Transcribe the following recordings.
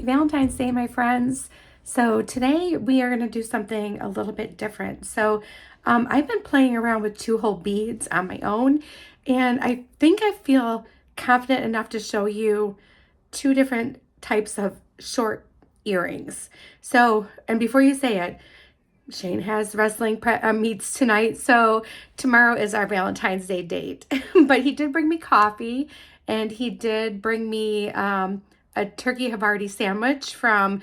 Valentine's Day, my friends. So today we are going to do something a little bit different. I've been playing around with 2-hole beads on my own, and I think I feel confident enough to show you two different types of short earrings. And before you say it, Shane has wrestling meets tonight, so tomorrow is our Valentine's Day date. But he did bring me coffee, and he did bring me a turkey Havarti sandwich from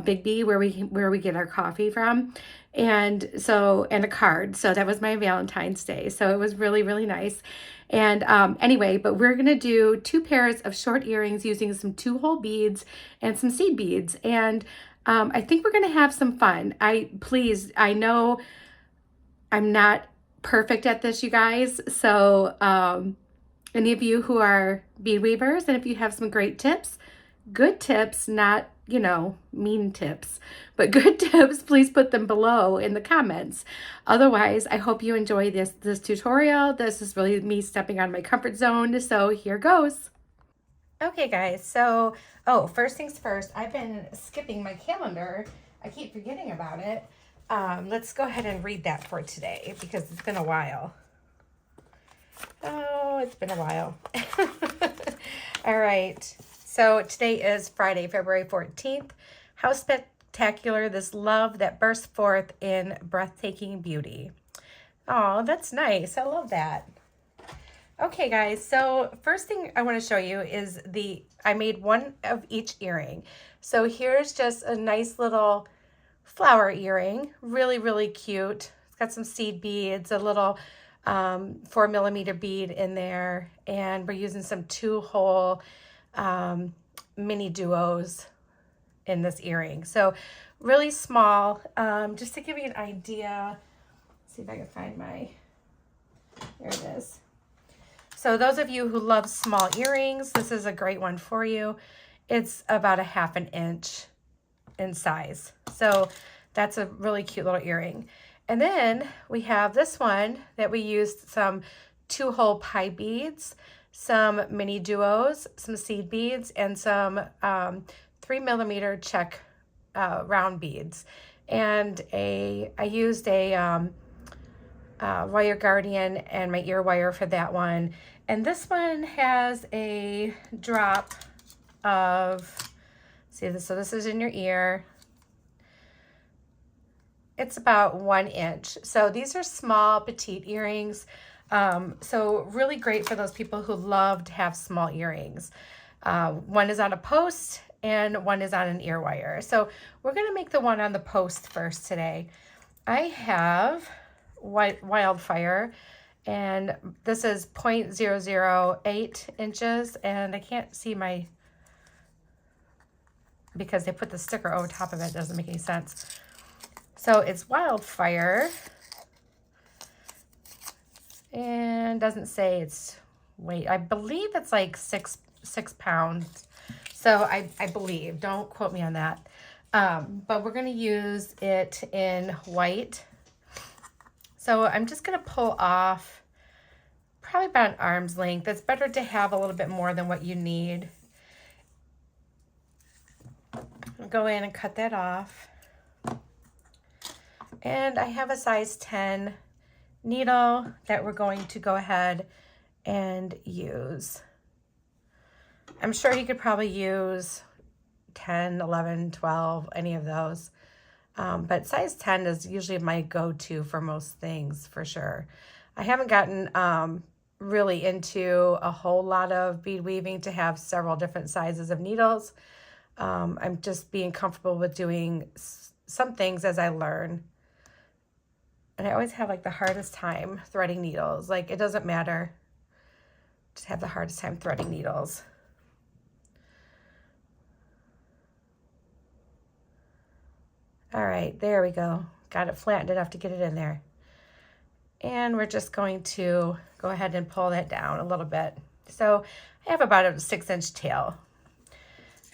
Big B, where we get our coffee from, and a card. So that was my Valentine's Day. So it was really, really nice. And anyway, but we're gonna do 2 pairs of short earrings using some 2-hole beads and some seed beads, and I think we're going to have some fun. I know I'm not perfect at this, you guys. So any of you who are bead weavers, and if you have some great tips, good tips, not, mean tips, but good tips, please put them below in the comments. Otherwise, I hope you enjoy this tutorial. This is really me stepping out of my comfort zone. So here goes. Okay, guys, so, first things first, I've been skipping my calendar. I keep forgetting about it. Let's go ahead and read that for today because it's been a while. Oh, it's been a while. All right, so today is Friday, February 14th. How spectacular this love that bursts forth in breathtaking beauty. Oh, that's nice. I love that. Okay, guys, so first thing I want to show you is I made one of each earring. So here's just a nice little flower earring, really, really cute. It's got some seed beads, a little 4mm bead in there, and we're using some 2-hole mini duos in this earring. So really small, just to give you an idea. Let's see if I can find there it is. So those of you who love small earrings, this is a great one for you. It's about a 1/2 inch in size. So that's a really cute little earring. And then we have this one that we used some 2-hole pie beads, some mini duos, some seed beads, and some 3mm check round beads. And I used a wire guardian and my ear wire for that one. And this one has a drop of, see this, so this is in your ear. It's about 1 inch. So these are small, petite earrings. So really great for those people who love to have small earrings. One is on a post and one is on an ear wire. So we're gonna make the one on the post first today. I have Wildfire, and this is 0.008 inches, and I can't see because they put the sticker over top of it. It doesn't make any sense. So it's Wildfire, and doesn't say its weight. I believe it's like six pounds. So I believe, don't quote me on that. But we're gonna use it in white. So I'm just going to pull off probably about an arm's length. It's better to have a little bit more than what you need. I'll go in and cut that off. And I have a size 10 needle that we're going to go ahead and use. I'm sure you could probably use 10, 11, 12, any of those. But size 10 is usually my go-to for most things, for sure. I haven't gotten really into a whole lot of bead weaving to have several different sizes of needles. I'm just being comfortable with doing some things as I learn. And I always have like the hardest time threading needles. Like, it doesn't matter. Just have the hardest time threading needles. All right, there we go. Got it flattened enough to get it in there. And we're just going to go ahead and pull that down a little bit. So I have about a 6-inch tail.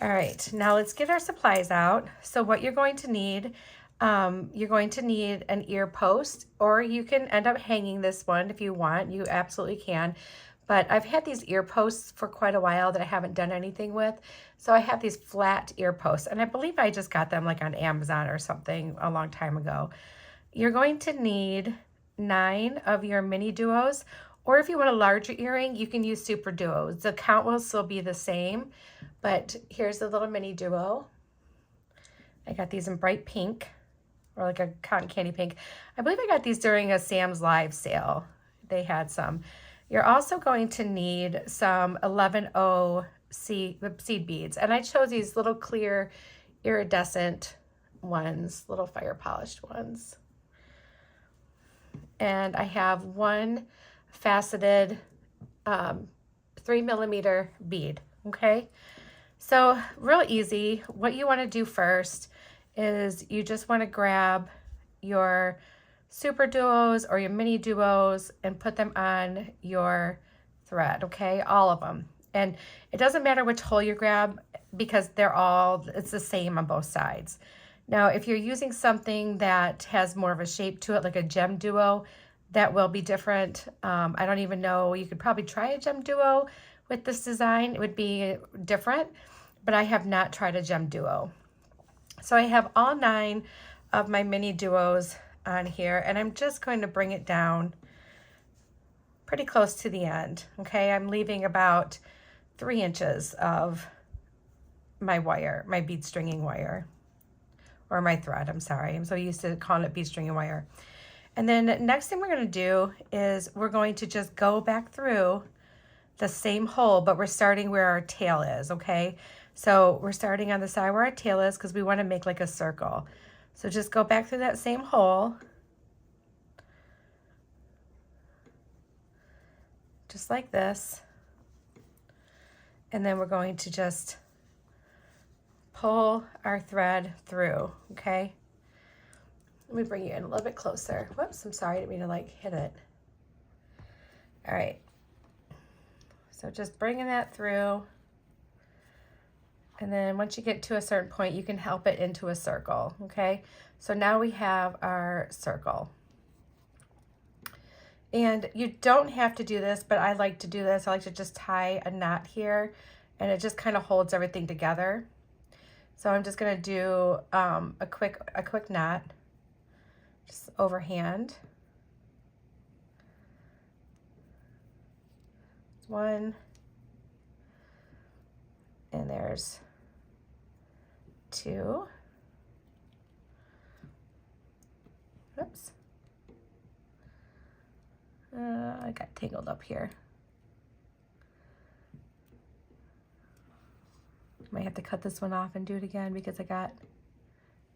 All right, now let's get our supplies out. So what you're going to need an ear post, or you can end up hanging this one if you want. You absolutely can. But I've had these ear posts for quite a while that I haven't done anything with. So I have these flat ear posts, and I believe I just got them like on Amazon or something a long time ago. You're going to need 9 of your mini duos, or if you want a larger earring, you can use super duos. The count will still be the same, but here's the little mini duo. I got these in bright pink, or like a cotton candy pink. I believe I got these during a Sam's Live sale. They had some. You're also going to need some 11O seed beads. And I chose these little clear iridescent ones, little fire polished ones. And I have one faceted 3mm bead, okay? So real easy. What you want to do first is you just want to grab your super duos or your mini duos and put them on your thread, okay? All of them. And it doesn't matter which hole you grab because it's the same on both sides. Now, if you're using something that has more of a shape to it, like a gem duo, that will be different. I don't even know, you could probably try a gem duo with this design. It would be different, but I have not tried a gem duo. So I have all 9 of my mini duos on here, and I'm just going to bring it down pretty close to the end, okay? I'm leaving about 3 inches of my wire, my bead stringing wire, or my thread, I'm sorry. I'm so used to calling it bead stringing wire. And then next thing we're gonna do is we're going to just go back through the same hole, but we're starting where our tail is, okay? So we're starting on the side where our tail is because we want to make like a circle. So just go back through that same hole, just like this. And then we're going to just pull our thread through, okay? Let me bring you in a little bit closer. Whoops, I'm sorry, I didn't mean to like hit it. All right. So just bringing that through. And then once you get to a certain point, you can help it into a circle, okay? So now we have our circle. And you don't have to do this, but I like to do this. I like to just tie a knot here, and it just kind of holds everything together. So I'm just gonna do a quick knot, just overhand. 1, and there's 2. Oops. I got tangled up here. Might have to cut this one off and do it again because I got,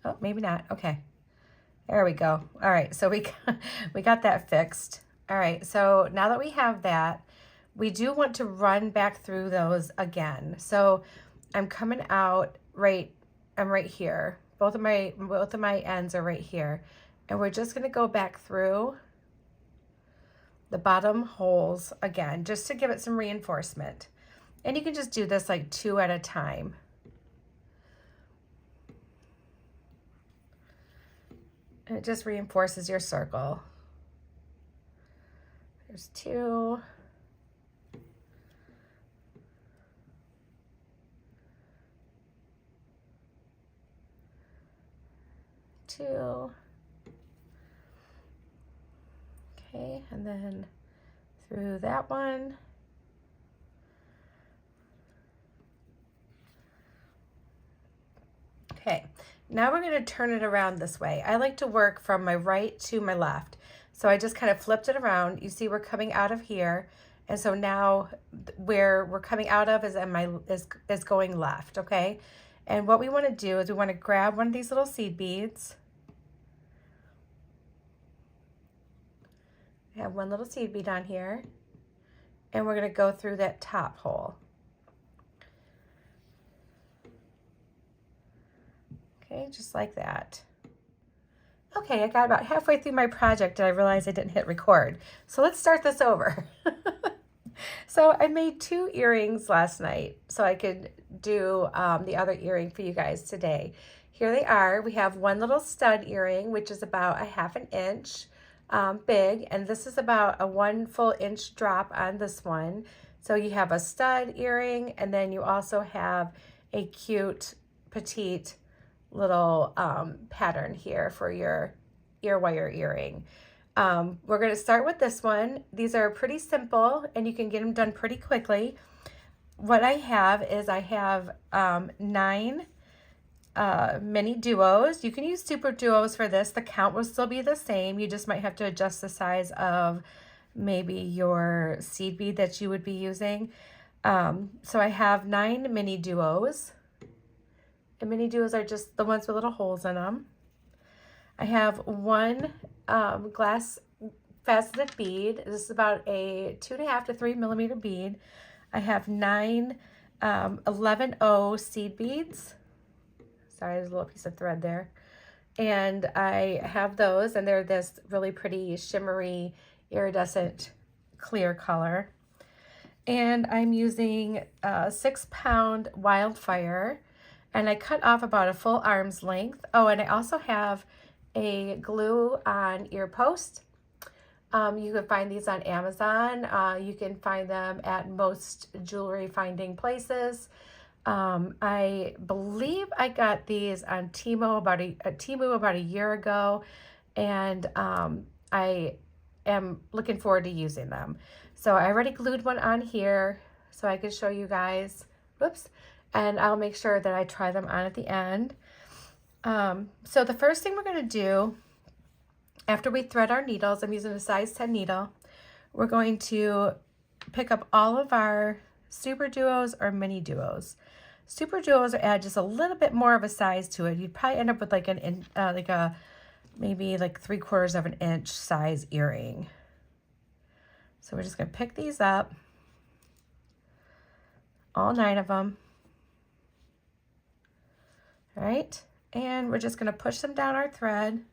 oh, maybe not. Okay. There we go. All right, so we got that fixed. All right, so now that we have that, we do want to run back through those again. So I'm coming out I'm right here. Both of my ends are right here. And we're just gonna go back through the bottom holes again, just to give it some reinforcement. And you can just do this like 2 at a time. And it just reinforces your circle. There's 2. 2. Okay, and then through that one. Okay, now we're going to turn it around this way. I like to work from my right to my left. So I just kind of flipped it around. You see we're coming out of here. And so now where we're coming out of is going left, okay? And what we want to do is we want to grab one of these little seed beads. I have one little seed bead on here. And we're going to go through that top hole. Okay, just like that. Okay, I got about halfway through my project and I realized I didn't hit record. So let's start this over. So I made 2 earrings last night so I could do the other earring for you guys today. Here they are. We have one little stud earring, which is about a 1/2 inch big, and this is about a 1 full inch drop on this one. So you have a stud earring, and then you also have a cute petite little pattern here for your ear wire earring. We're going to start with this one. These are pretty simple and you can get them done pretty quickly. What I have is 9 mini duos. You can use super duos for this. The count will still be the same. You just might have to adjust the size of maybe your seed bead that you would be using. So I have 9 mini duos. And mini duos are just the ones with little holes in them. I have 1 glass faceted bead. This is about a 2.5 to 3 millimeter bead. I have 9 11-0 seed beads. Sorry, there's a little piece of thread there. And I have those, and they're this really pretty shimmery iridescent clear color. And I'm using a 6-pound wildfire, and I cut off about a full arm's length. Oh, and I also have a glue-on ear post. You can find these on Amazon. You can find them at most jewelry finding places. I believe I got these on Temu about a year ago, and I am looking forward to using them. So I already glued one on here so I could show you guys. Whoops. And I'll make sure that I try them on at the end. So the first thing we're going to do after we thread our needles, I'm using a size 10 needle. We're going to pick up all of our super duos or mini duos. Super duos add just a little bit more of a size to it. You'd probably end up with like maybe 3/4 of an inch size earring. So we're just going to pick these up, all 9 of them. All right, and we're just going to push them down our thread.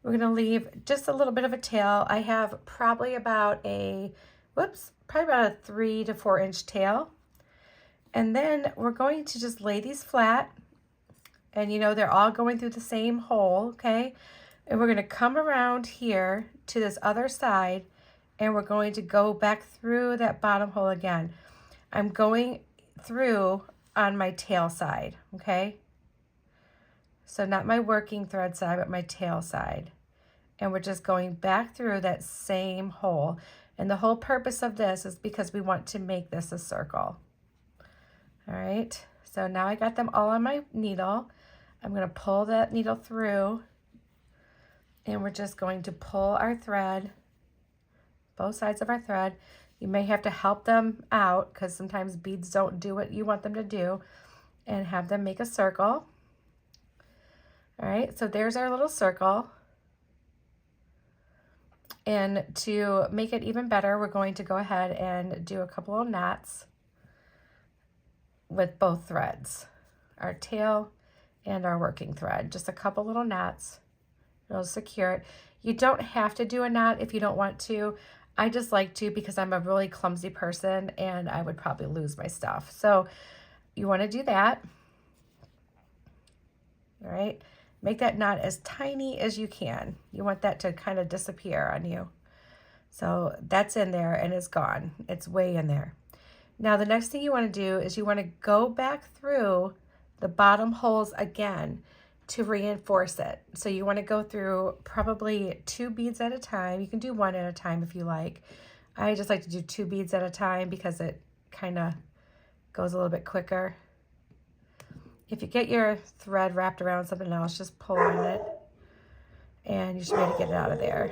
We're going to leave just a little bit of a tail. I have probably about a 3 to 4 inch tail. And then we're going to just lay these flat, and they're all going through the same hole, okay? And we're going to come around here to this other side, and we're going to go back through that bottom hole again. I'm going through on my tail side, okay? So not my working thread side, but my tail side. And we're just going back through that same hole. And the whole purpose of this is because we want to make this a circle. All right, so now I got them all on my needle. I'm going to pull that needle through, and we're just going to pull our thread, both sides of our thread. You may have to help them out because sometimes beads don't do what you want them to do, and have them make a circle. All right, so there's our little circle. And to make it even better, we're going to go ahead and do a couple of knots with both threads, our tail and our working thread. Just a couple little knots. It'll secure it. You don't have to do a knot if you don't want to. I just like to because I'm a really clumsy person and I would probably lose my stuff. So you want to do that. All right. Make that knot as tiny as you can. You want that to kind of disappear on you. So that's in there and it's gone. It's way in there. Now the next thing you want to do is you want to go back through the bottom holes again to reinforce it. So you want to go through probably 2 beads at a time. You can do 1 at a time if you like. I just like to do 2 beads at a time because it kind of goes a little bit quicker. If you get your thread wrapped around something else, just pull on it and you should be able to get it out of there.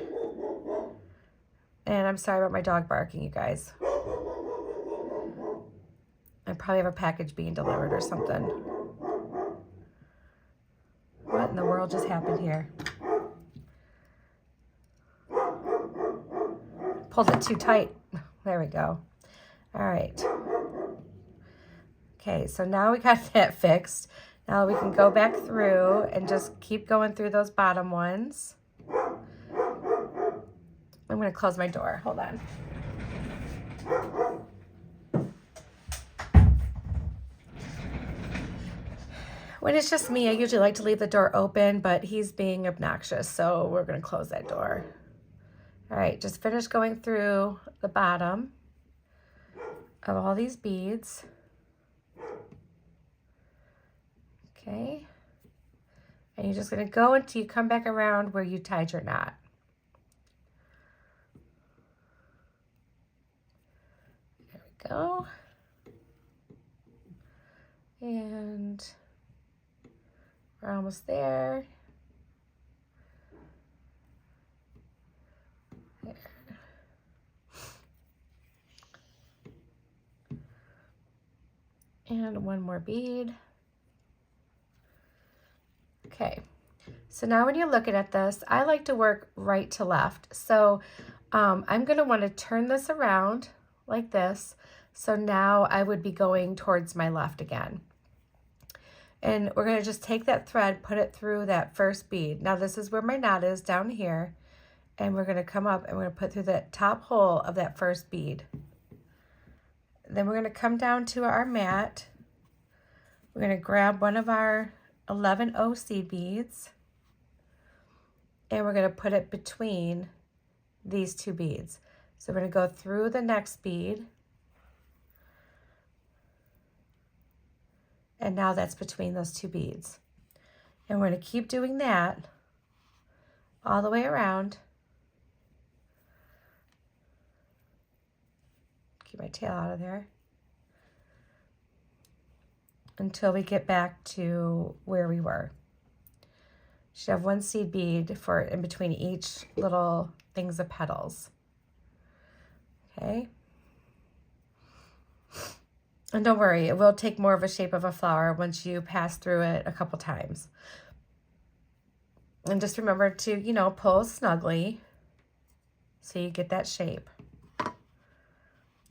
And I'm sorry about my dog barking, you guys. I probably have a package being delivered or something. What in the world just happened here? Pulled it too tight. There we go. All right. Okay, so now we got that fixed. Now we can go back through and just keep going through those bottom ones. I'm going to close my door. Hold on. When it's just me, I usually like to leave the door open, but he's being obnoxious, so we're going to close that door. All right, just finish going through the bottom of all these beads. Okay. And you're just going to go until you come back around where you tied your knot. There we go. And we're almost there. There. And one more bead. Okay, so now when you're looking at this, I like to work right to left. So I'm going to want to turn this around like this. So now I would be going towards my left again. And we're going to just take that thread, put it through that first bead. Now this is where my knot is, down here. And we're going to come up and we're going to put through that top hole of that first bead. Then we're going to come down to our mat. We're going to grab one of our 11O seed beads, and we're going to put it between these two beads. So we're going to go through the next bead, and now that's between those two beads. And we're going to keep doing that all the way around. Keep my tail out of there. Until we get back to where we were. Should have one seed bead for in between each little things of petals. Okay. And don't worry, it will take more of a shape of a flower once you pass through it a couple times. And just remember to, you know, pull snugly so you get that shape.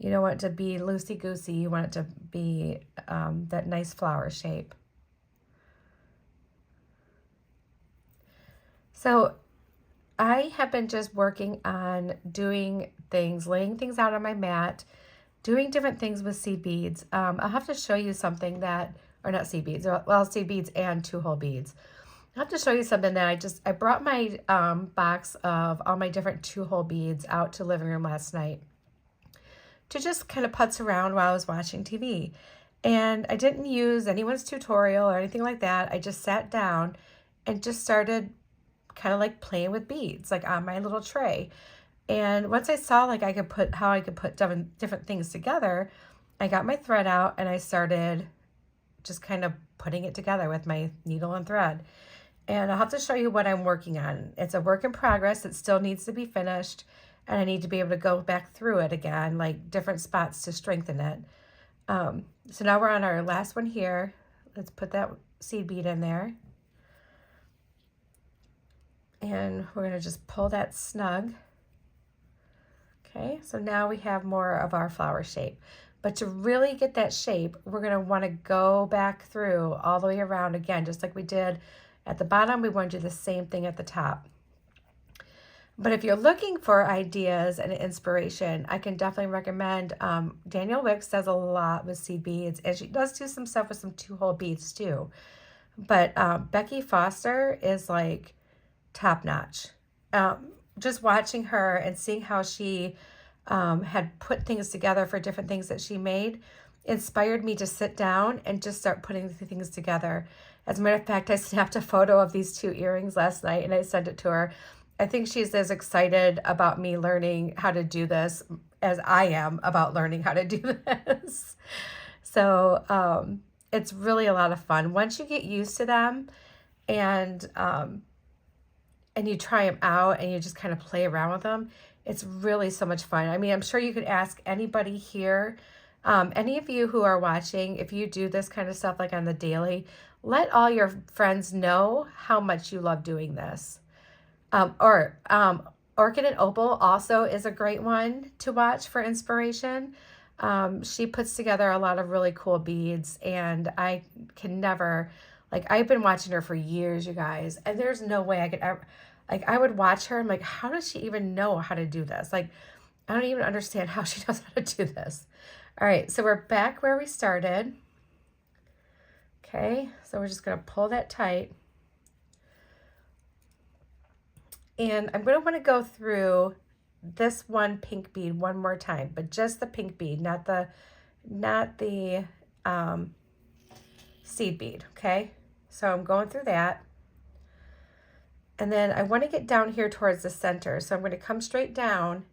You don't want it to be loosey-goosey. You want it to be that nice flower shape. So I have been just working on doing things, laying things out on my mat, doing different things with seed beads. I'll have to show you something that, or not seed beads, well, seed beads and 2-hole beads. I'll have to show you something that I brought my box of all my different 2-hole beads out to the living room last night to just kind of putz around while I was watching TV. And I didn't use anyone's tutorial or anything like that. I just sat down and just started kind of like playing with beads, like on my little tray. And once I saw like how I could put different things together, I got my thread out and I started just kind of putting it together with my needle and thread. And I'll have to show you what I'm working on. It's a work in progress. It still needs to be finished. And I need to be able to go back through it again, like different spots to strengthen it. So now we're on our last one here. Let's put that seed bead in there. And we're going to just pull that snug. Okay, so now we have more of our flower shape. But to really get that shape, we're going to want to go back through all the way around again, just like we did at the bottom. We want to do the same thing at the top. But if you're looking for ideas and inspiration, I can definitely recommend Danielle Wicks does a lot with seed beads, and she does do some stuff with some 2-hole beads too. But Becky Foster is like top notch. Just watching her and seeing how she had put things together for different things that she made inspired me to sit down and just start putting the things together. As a matter of fact, I snapped a photo of these 2 earrings last night and I sent it to her. I think she's as excited about me learning how to do this as I am about learning how to do this. So it's really a lot of fun. Once you get used to them and you try them out and you just kind of play around with them, it's really so much fun. I mean, I'm sure you could ask anybody here, any of you who are watching, if you do this kind of stuff like on the daily, let all your friends know how much you love doing this. Orchid and Opal also is a great one to watch for inspiration. She puts together a lot of really cool beads, and I can never, like, I've been watching her for years, you guys, and there's no way I could ever, like, I would watch her and like, how does she even know how to do this? Like, I don't even understand how she knows how to do this. All right, so we're back where we started. Okay, so we're just gonna pull that tight. And I'm going to want to go through this one pink bead one more time, but just the pink bead, not the seed bead, okay? So I'm going through that. And then I want to get down here towards the center. So I'm going to come straight down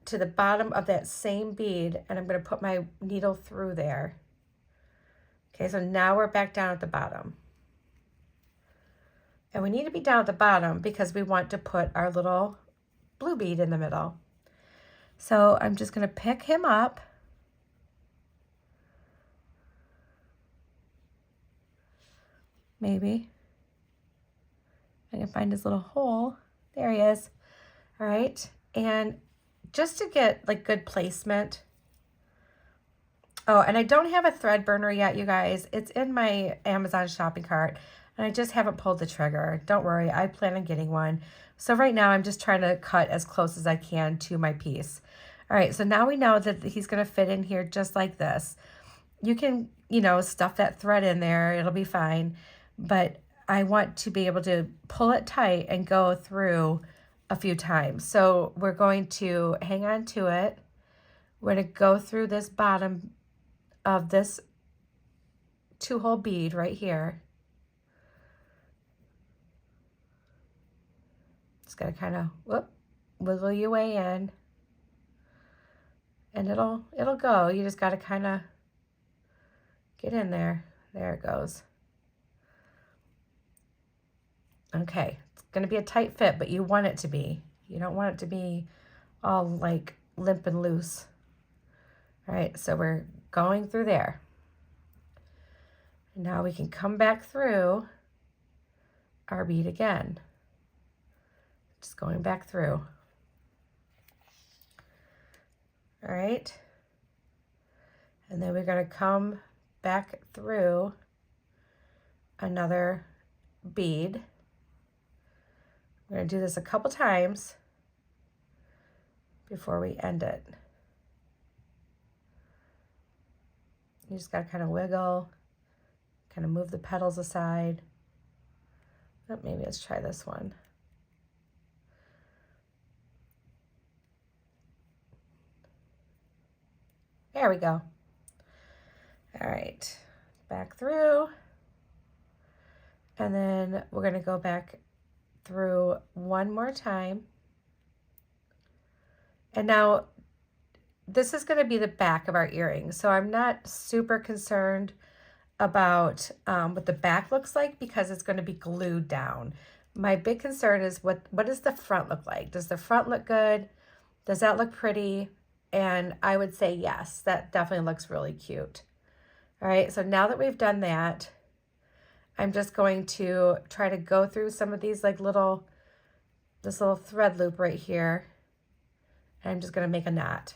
to the bottom of that same bead, and I'm going to put my needle through there. Okay, so now we're back down at the bottom. And we need to be down at the bottom because we want to put our little blue bead in the middle. So I'm just going to pick him up. Maybe I can find his little hole. There he is. All right. And just to get like good placement. Oh, and I don't have a thread burner yet, you guys. It's in my Amazon shopping cart, and I just haven't pulled the trigger. Don't worry, I plan on getting one. So right now I'm just trying to cut as close as I can to my piece. All right, so now we know that he's gonna fit in here just like this. You can, you know, stuff that thread in there, it'll be fine. But I want to be able to pull it tight and go through a few times. So we're going to hang on to it. We're going to go through this bottom of this 2-hole bead right here. Just got to kind of wiggle your way in, and it'll go. You just got to kind of get in there. There it goes. Okay, it's going to be a tight fit, but you want it to be. You don't want it to be all like limp and loose. All right, so we're going through there. Now we can come back through our bead again. Just going back through. All right. And then we're going to come back through another bead. We're going to do this a couple times before we end it. You just got to kind of wiggle, kind of move the petals aside. Oh, maybe let's try this one. There we go. All right, back through. And then we're going to go back through one more time. And now this is going to be the back of our earring. So I'm not super concerned about what the back looks like because it's going to be glued down. My big concern is what does the front look like? Does the front look good? Does that look pretty? And I would say yes, that definitely looks really cute. All right, so now that we've done that, I'm just going to try to go through some of these like this little thread loop right here. And I'm just going to make a knot.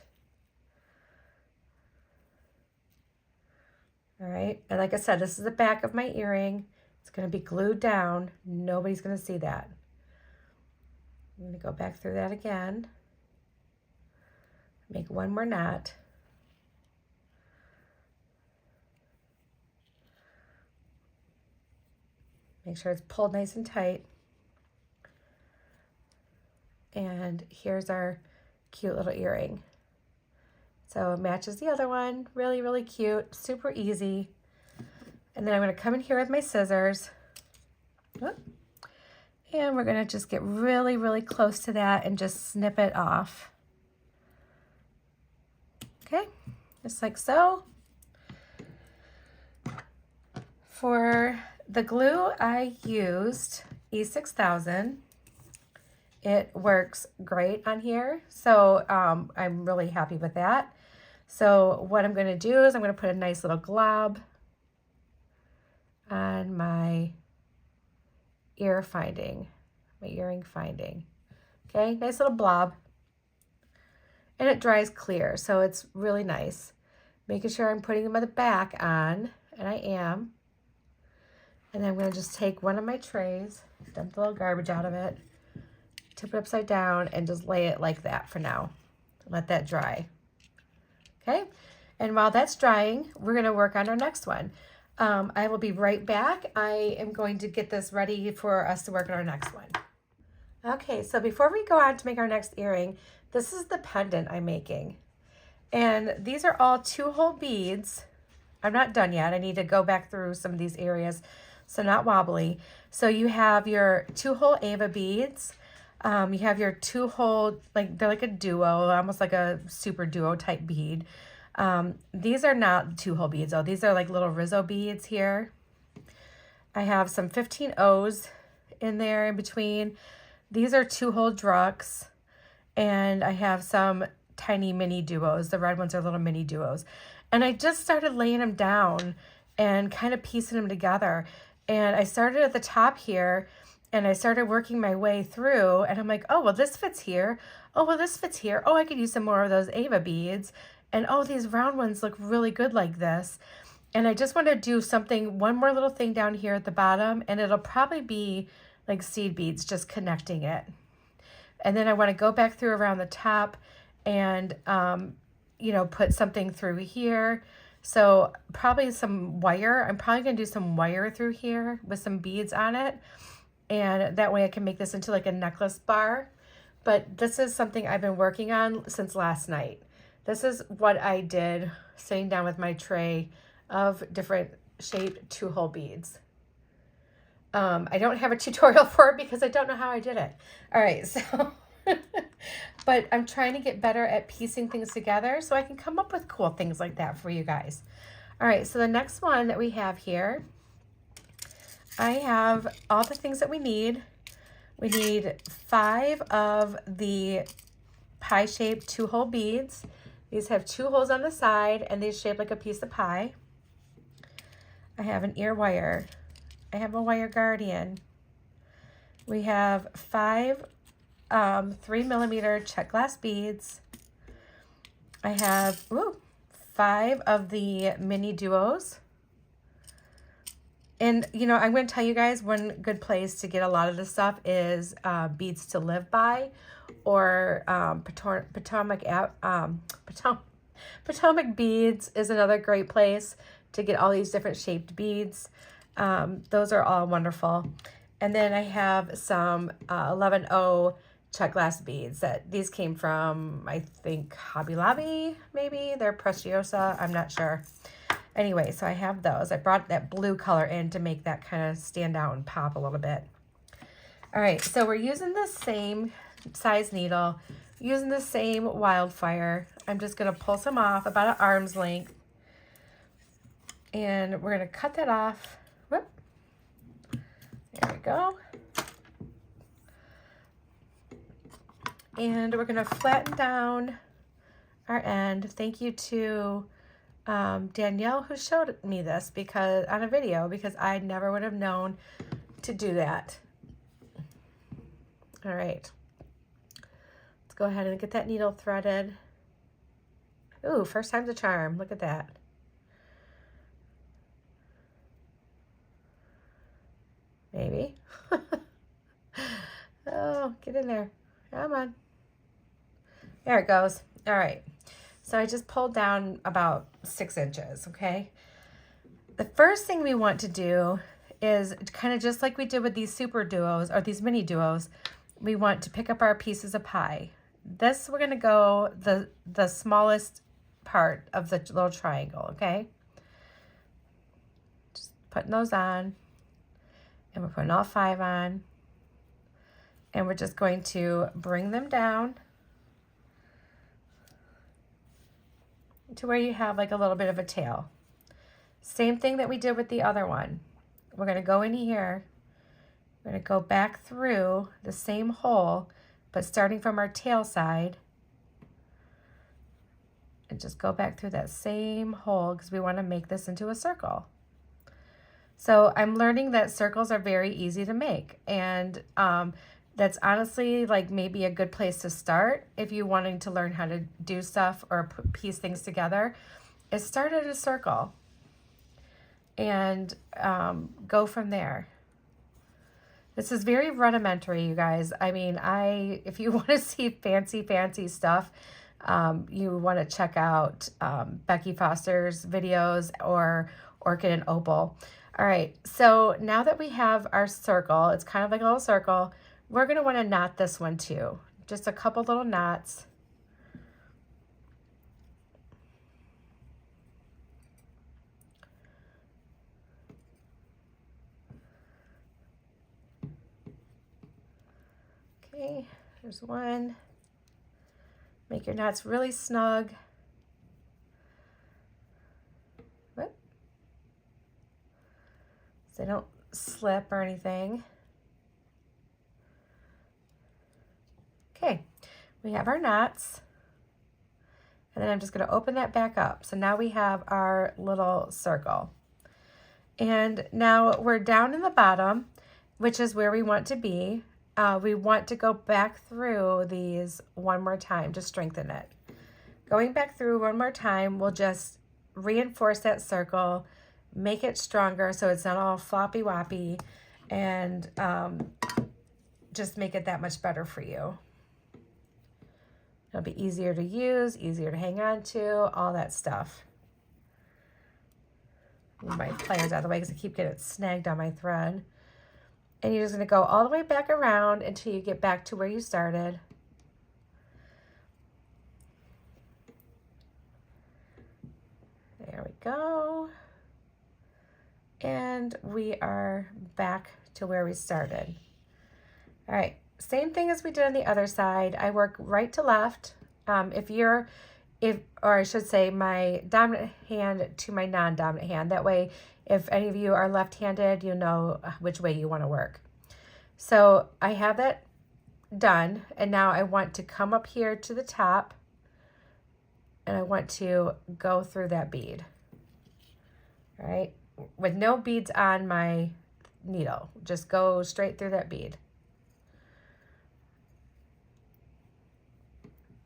All right, and like I said, this is the back of my earring. It's going to be glued down. Nobody's going to see that. I'm going to go back through that again. Make one more knot. Make sure it's pulled nice and tight. And here's our cute little earring. So it matches the other one. Really, really cute. Super easy. And then I'm going to come in here with my scissors. And we're going to just get really, really close to that and just snip it off. Okay, just like so. For the glue, I used E6000. It works great on here, so I'm really happy with that. So what I'm going to do is I'm going to put a nice little glob on my earring finding. Okay, nice little blob. And it dries clear, so it's really nice. Making sure I'm putting them at the back on, and I am. And then I'm going to just take one of my trays, dump the little garbage out of it, tip it upside down, and just lay it like that for now. Let that dry. Okay, and while that's drying, we're going to work on our next one. I will be right back. I am going to get this ready for us to work on our next one. Okay, so before we go on to make our next earring, this is the pendant I'm making. And these are all 2-hole beads. I'm not done yet. I need to go back through some of these areas, so not wobbly. So you have your 2-hole Ava beads. You have your 2-hole, like they're like a duo, almost like a super duo type bead. These are not 2-hole beads though. These are like little Rizzo beads here. I have some 15 O's in there in between. These are 2-hole drucks, and I have some tiny mini duos. The red ones are little mini duos. And I just started laying them down and kind of piecing them together. And I started at the top here, and I started working my way through, and I'm like, oh, well, this fits here. Oh, well, this fits here. Oh, I could use some more of those Ava beads. And oh, these round ones look really good like this. And I just want to do something, one more little thing down here at the bottom, and it'll probably be like seed beads, just connecting it. And then I want to go back through around the top and, you know, put something through here. So probably some wire. I'm probably going to do some wire through here with some beads on it. And that way I can make this into like a necklace bar. But this is something I've been working on since last night. This is what I did sitting down with my tray of different shaped 2-hole beads. I don't have a tutorial for it because I don't know how I did it. All right, so, but I'm trying to get better at piecing things together so I can come up with cool things like that for you guys. All right, so the next one that we have here, I have all the things that we need. We need 5 of the pie-shaped 2-hole beads. These have 2 holes on the side, and they shape like a piece of pie. I have an ear wire. I have a wire guardian. We have 5 3mm check glass beads. I have 5 of the mini duos. And, you know, I'm going to tell you guys one good place to get a lot of this stuff is Beads to Live By, or Potomac Beads is another great place to get all these different shaped beads. Those are all wonderful. And then I have some 11O check glass beads that these came from, I think, Hobby Lobby, maybe. They're Preciosa, I'm not sure. Anyway, so I have those. I brought that blue color in to make that kind of stand out and pop a little bit. All right, so we're using the same size needle, using the same wildfire. I'm just going to pull some off about an arm's length. And we're going to cut that off. Whoop. There we go. And we're going to flatten down our end. Thank you to Danielle, who showed me this because on a video, because I never would have known to do that. All right. Let's go ahead and get that needle threaded. Ooh, first time's a charm. Look at that. Maybe. Oh, get in there. Come on. There it goes. All right. So I just pulled down about 6 inches, okay? The first thing we want to do is kind of just like we did with these super duos or these mini duos, we want to pick up our pieces of pie. This, we're going to go the smallest part of the little triangle, okay? Just putting those on, and we're putting all 5 on, and we're just going to bring them down to where you have like a little bit of a tail. Same thing that we did with the other one. We're going to go in here. We're going to go back through the same hole, but starting from our tail side, and just go back through that same hole because we want to make this into a circle. So I'm learning that circles are very easy to make, and that's honestly like maybe a good place to start if you're wanting to learn how to do stuff or piece things together, is start at a circle and go from there. This is very rudimentary, you guys. I mean, if you want to see fancy stuff, you want to check out Becky Foster's videos or Orchid and Opal. All right, so now that we have our circle, it's kind of like a little circle, we're going to want to knot this one too. Just a couple little knots. Okay, there's one. Make your knots really snug. Whoop. So they don't slip or anything. Okay, we have our knots. And then I'm just going to open that back up. So now we have our little circle. And now we're down in the bottom, which is where we want to be. We want to go back through these one more time to strengthen it. Going back through one more time will just reinforce that circle, make it stronger so it's not all floppy woppy, and just make it that much better for you. It'll be easier to use, easier to hang on to, all that stuff. Move my pliers out of the way because I keep getting it snagged on my thread. And you're just going to go all the way back around until you get back to where you started. There we go. And we are back to where we started. All right, same thing as we did on the other side. I work right to left. Or I should say my dominant hand to my non-dominant hand. That way, if any of you are left-handed, you know which way you want to work. So I have that done, and now I want to come up here to the top, and I want to go through that bead. All right, with no beads on my needle. Just go straight through that bead.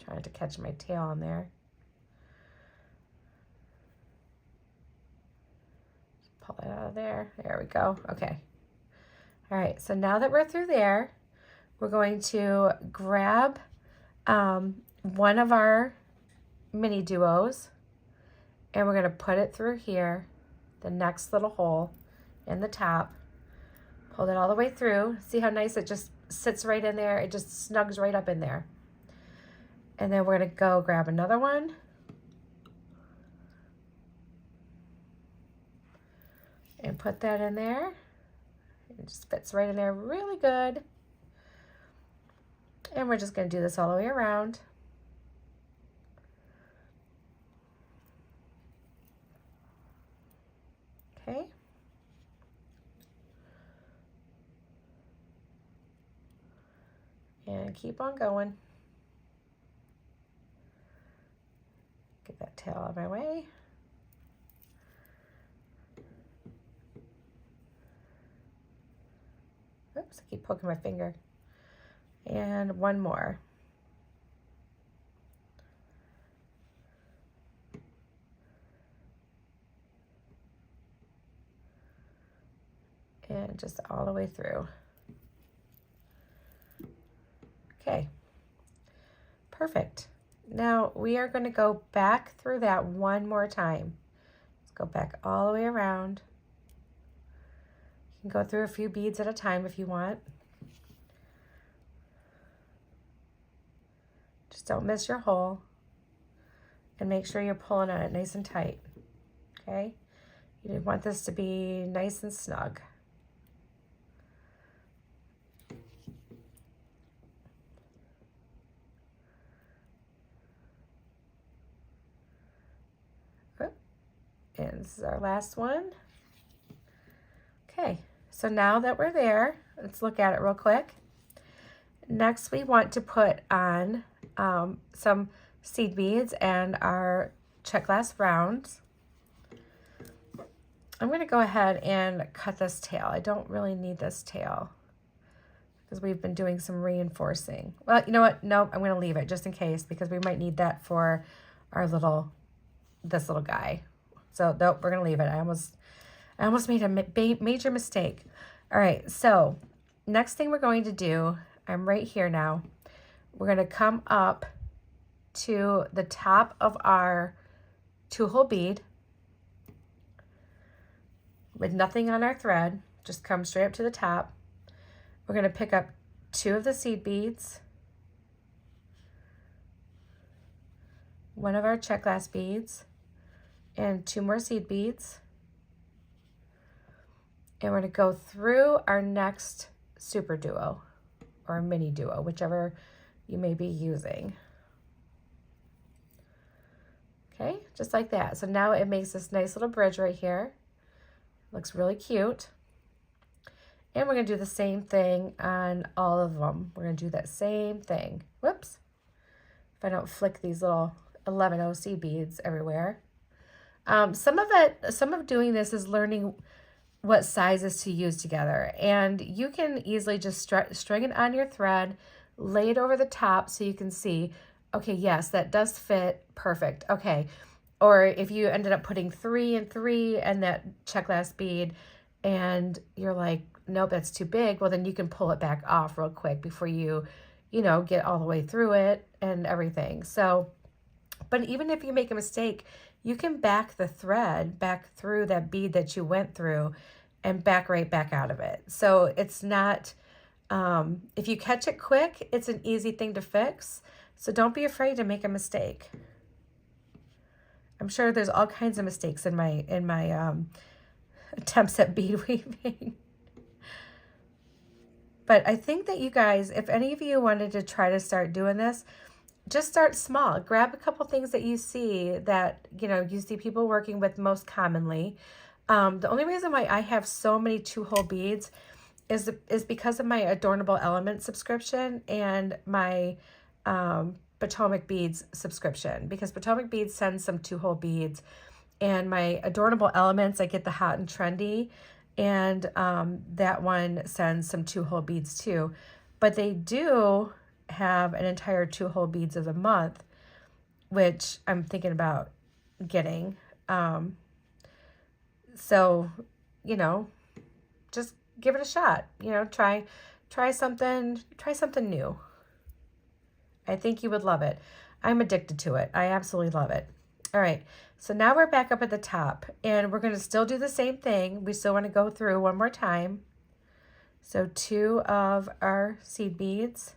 Trying to catch my tail on there. Pull that out of there. There we go. Okay. All right. So now that we're through there, we're going to grab one of our mini duos, and we're going to put it through here, the next little hole in the top. Pull it all the way through. See how nice it just sits right in there? It just snugs right up in there. And then we're going to go grab another one. And put that in there. It just fits right in there really good. And we're just going to do this all the way around. Okay. And keep on going. Get that tail out of my way. Oops, I keep poking my finger. And one more. And just all the way through. Okay, perfect. Now we are going to go back through that one more time. Let's go back all the way around. You can go through a few beads at a time if you want. Just don't miss your hole. And make sure you're pulling on it nice and tight. Okay? You want this to be nice and snug. And this is our last one. Okay, so now that we're there, let's look at it real quick. Next, we want to put on some seed beads and our check glass rounds. I'm going to go ahead and cut this tail. I don't really need this tail because we've been doing some reinforcing. Well, you know what? No, I'm going to leave it just in case because we might need that for our this little guy. So nope, we're gonna leave it. I almost made a major mistake. All right, so next thing we're going to do, I'm right here now. We're gonna come up to the top of our 2-hole bead with nothing on our thread. Just come straight up to the top. We're gonna pick up 2 of the seed beads, 1 of our check glass beads, and 2 more seed beads. And we're going to go through our next super duo or mini duo, whichever you may be using. Okay, just like that. So now it makes this nice little bridge right here. Looks really cute. And we're going to do the same thing on all of them. We're going to do that same thing. Whoops. If I don't flick these little 11 OC beads everywhere. Some of doing this is learning what sizes to use together. And you can easily just string it on your thread, lay it over the top so you can see, okay, yes, that does fit perfect. Okay. Or if you ended up putting 3 and 3 and that check glass bead and you're like, nope, that's too big. Well, then you can pull it back off real quick before you get all the way through it and everything. So, but even if you make a mistake, you can back the thread back through that bead that you went through and back right back out of it. So it's not, if you catch it quick, it's an easy thing to fix. So don't be afraid to make a mistake. I'm sure there's all kinds of mistakes in my attempts at bead weaving. But I think that you guys, if any of you wanted to try to start doing this, just start small. Grab a couple things that you see that, you see people working with most commonly. The only reason why I have so many 2-hole beads is because of my Adornable Elements subscription and my Potomac Beads subscription. Because Potomac Beads sends some 2-hole beads, and my Adornable Elements, I get the Hot and Trendy, and that one sends some 2-hole beads too. But they do have an entire 2-hole beads of the month, which I'm thinking about getting. So, just give it a shot. Try something new. I think you would love it. I'm addicted to it. I absolutely love it. All right. So now we're back up at the top, and we're going to still do the same thing. We still want to go through one more time. So 2 of our seed beads,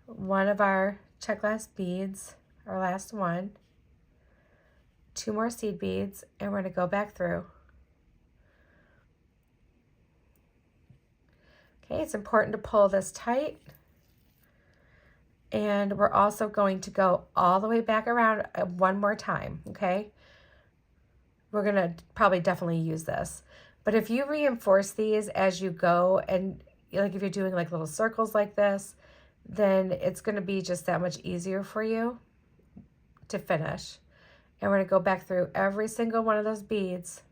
1 of our check glass beads, our last one, 2 more seed beads, and we're going to go back through. Okay, it's important to pull this tight. And we're also going to go all the way back around one more time, okay? We're going to probably definitely use this. But if you reinforce these as you go, and like if you're doing like little circles like this, then it's going to be just that much easier for you to finish. And we're going to go back through every single one of those beads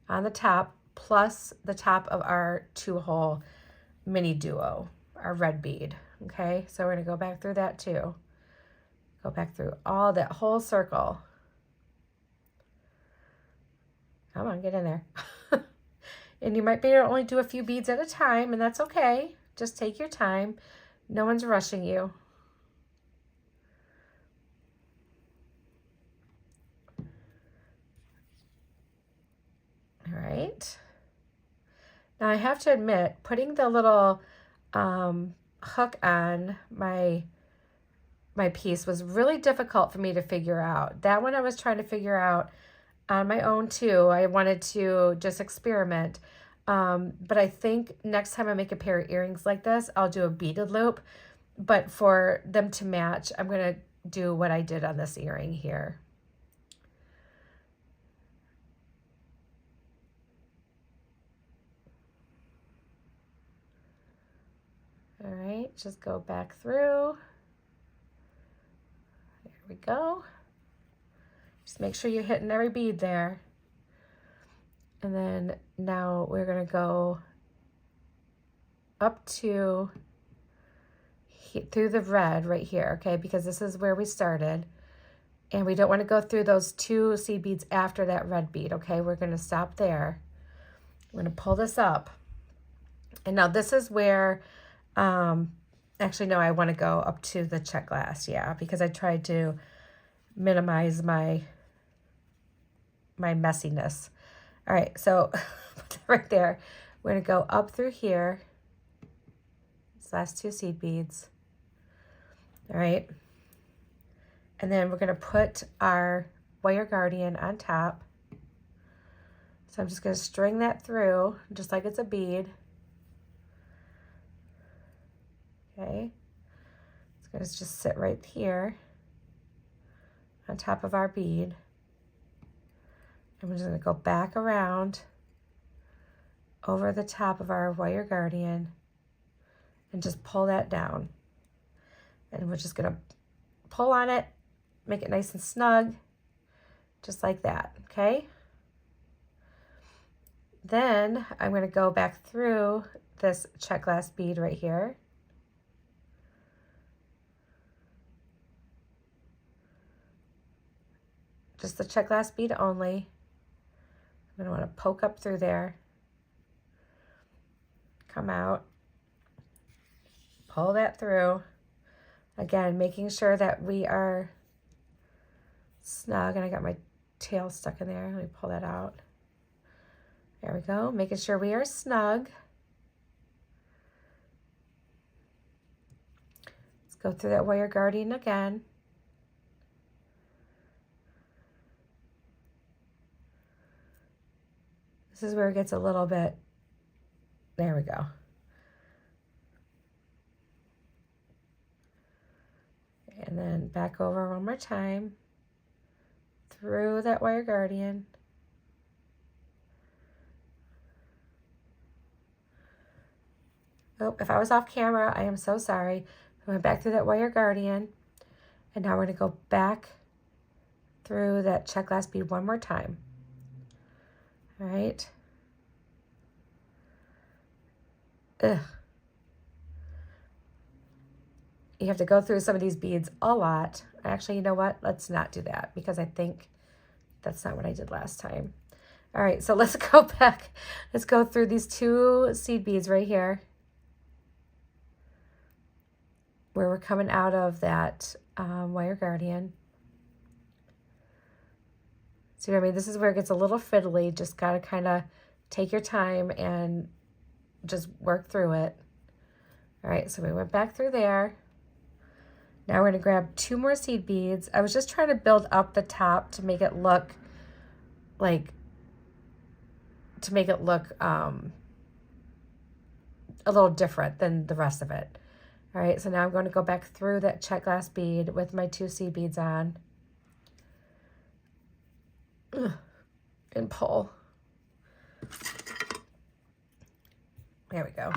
on the top, plus the top of our 2-hole mini duo, our red bead. Okay, so we're going to go back through that too. Go back through all that whole circle. Come on, get in there. And you might be able to only do a few beads at a time, and that's okay. Just take your time. No one's rushing you. All right. Now I have to admit, putting the little hook on my piece was really difficult for me to figure out. That one I was trying to figure out on my own too. I wanted to just experiment. But I think next time I make a pair of earrings like this, I'll do a beaded loop. But for them to match, I'm going to do what I did on this earring here. All right, just go back through. There we go. Just make sure you're hitting every bead there. And then now we're going to go up to through the red right here, okay, because this is where we started. And we don't want to go through those 2 seed beads after that red bead, okay? We're going to stop there. I'm going to pull this up. And now this is where... actually, no, I want to go up to the check glass, yeah, because I tried to minimize my messiness. All right, so right there, we're going to go up through here, these last 2 seed beads. All right. And then we're going to put our wire guardian on top. So I'm just going to string that through just like it's a bead. Okay. It's going to just sit right here on top of our bead. And we're just going to go back around over the top of our wire guardian and just pull that down. And we're just going to pull on it, make it nice and snug, just like that, okay? Then I'm going to go back through this check glass bead right here. Just the check glass bead only. I'm going to want to poke up through there, come out, pull that through. Again, making sure that we are snug, and I got my tail stuck in there. Let me pull that out. There we go, making sure we are snug. Let's go through that wire guardian again. This is where it gets a little bit, there we go. And then back over one more time, through that wire guardian. Oh, if I was off camera, I am so sorry. I went back through that wire guardian, and now we're going to go back through that check glass bead one more time. All right. Ugh. You have to go through some of these beads a lot. Actually, you know what? Let's not do that because I think that's not what I did last time. All right, so let's go back. Let's go through these 2 seed beads right here where we're coming out of that wire guardian. See what I mean? This is where it gets a little fiddly. Just got to kind of take your time and just work through it. All right, so we went back through there. Now we're going to grab 2 more seed beads. I was just trying to build up the top to make it look like, a little different than the rest of it. All right, so now I'm going to go back through that check glass bead with my 2 seed beads on. And pull. There we go.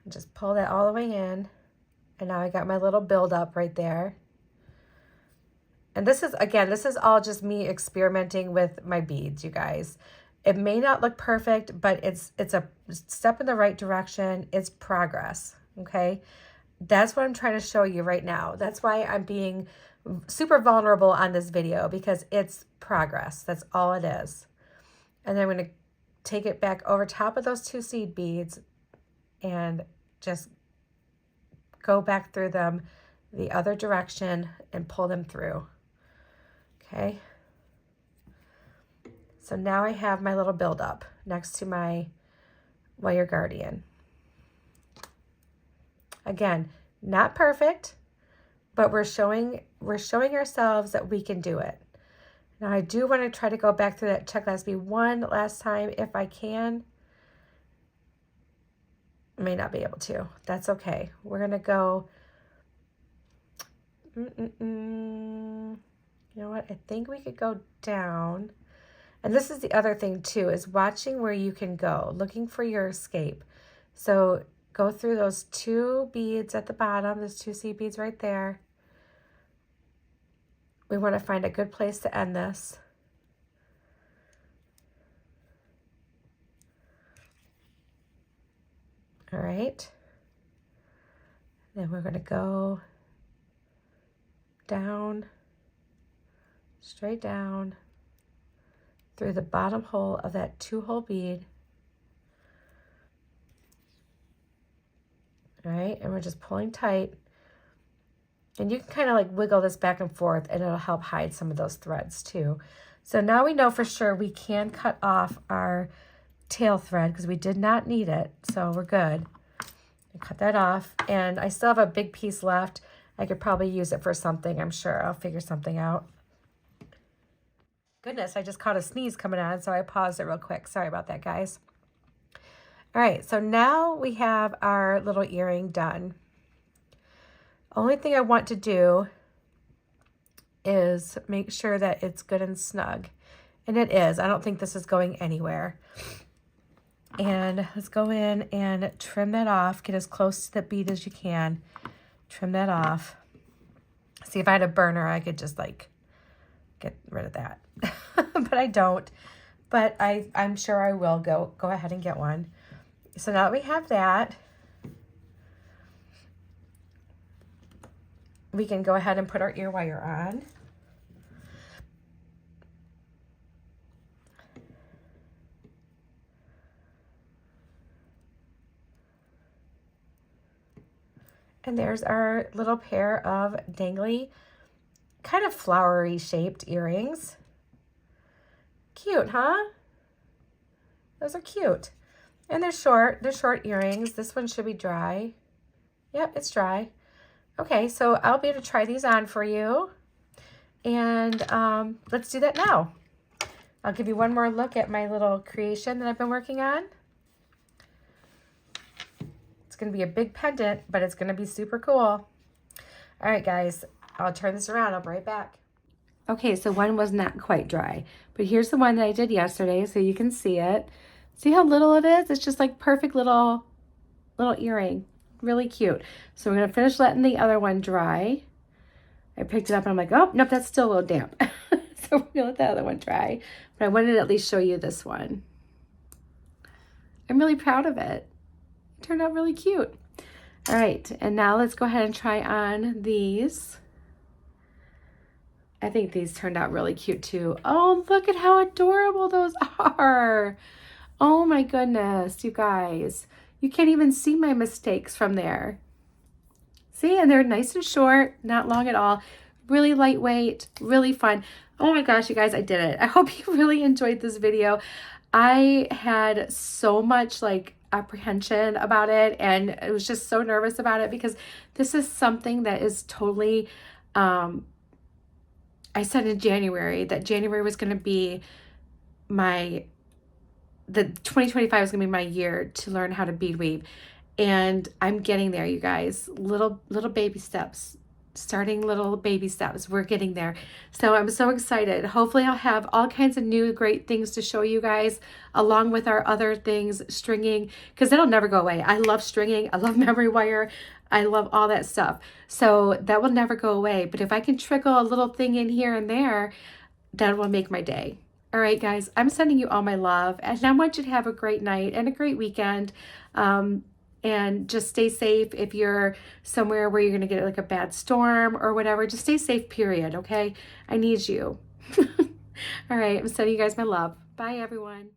And just pull that all the way in. And now I got my little build up right there. And this is, again, this is all just me experimenting with my beads, you guys. It may not look perfect, but it's a step in the right direction. It's progress, okay? That's what I'm trying to show you right now. That's why I'm being super vulnerable on this video, because it's progress. That's all it is. And then I'm going to take it back over top of those 2 seed beads and just go back through them the other direction and pull them through. Okay. So now I have my little buildup next to my wire guardian. Again, not perfect, but we're showing ourselves that we can do it. Now I do want to try to go back through that check glass bead one last time if I can. I may not be able to. That's okay. We're gonna go. You know what? I think we could go down. And this is the other thing too, is watching where you can go, looking for your escape. So go through those 2 beads at the bottom, those 2 seed beads right there. We want to find a good place to end this. All right. Then we're going to go down, straight down through the bottom hole of that 2-hole bead. All right, and we're just pulling tight. And you can kind of like wiggle this back and forth, and it'll help hide some of those threads too. So now we know for sure we can cut off our tail thread because we did not need it, so we're good. cut that off, and I still have a big piece left. I could probably use it for something. I'm sure I'll figure something out. Goodness, I just caught a sneeze coming on, so I paused it real quick. Sorry about that, guys. All right, so now we have our little earring done. Only thing I want to do is make sure that it's good and snug. And it is. I don't think this is going anywhere. And let's go in and trim that off. Get as close to the bead as you can. Trim that off. See, if I had a burner, I could just like get rid of that. But I don't. But I'm sure I will go ahead and get one. So now that we have that, we can go ahead and put our ear wire on. And there's our little pair of dangly, kind of flowery shaped earrings. Cute, huh? Those are cute. And they're short earrings. This one should be dry. Yep, it's dry. Okay, so I'll be able to try these on for you. And let's do that now. I'll give you one more look at my little creation that I've been working on. It's going to be a big pendant, but it's going to be super cool. All right, guys, I'll turn this around. I'll be right back. Okay, so one was not quite dry, but here's the one that I did yesterday, so you can see it. See how little it is? It's just like perfect little earring. Really cute. So we're going to finish letting the other one dry. I picked it up and I'm like, oh, nope, that's still a little damp. So we're going to let the other one dry. But I wanted to at least show you this one. I'm really proud of it. It turned out really cute. All right, and now let's go ahead and try on these. I think these turned out really cute too. Oh, look at how adorable those are. Oh my goodness, you guys. You can't even see my mistakes from there. See, and they're nice and short, not long at all. Really lightweight, really fun. Oh my gosh, you guys, I did it. I hope you really enjoyed this video. I had so much like apprehension about it, and I was just so nervous about it because this is something that is totally, I said in January that January was going to be the 2025 is going to be my year to learn how to bead weave. And I'm getting there, you guys. Little baby steps. Starting little baby steps. We're getting there. So I'm so excited. Hopefully I'll have all kinds of new great things to show you guys along with our other things, stringing, because it'll never go away. I love stringing. I love memory wire. I love all that stuff. So that will never go away. But if I can trickle a little thing in here and there, that will make my day. All right, guys, I'm sending you all my love, and I want you to have a great night and a great weekend. And just stay safe. If you're somewhere where you're going to get like a bad storm or whatever, just stay safe, period, okay? I need you. All right, I'm sending you guys my love. Bye, everyone.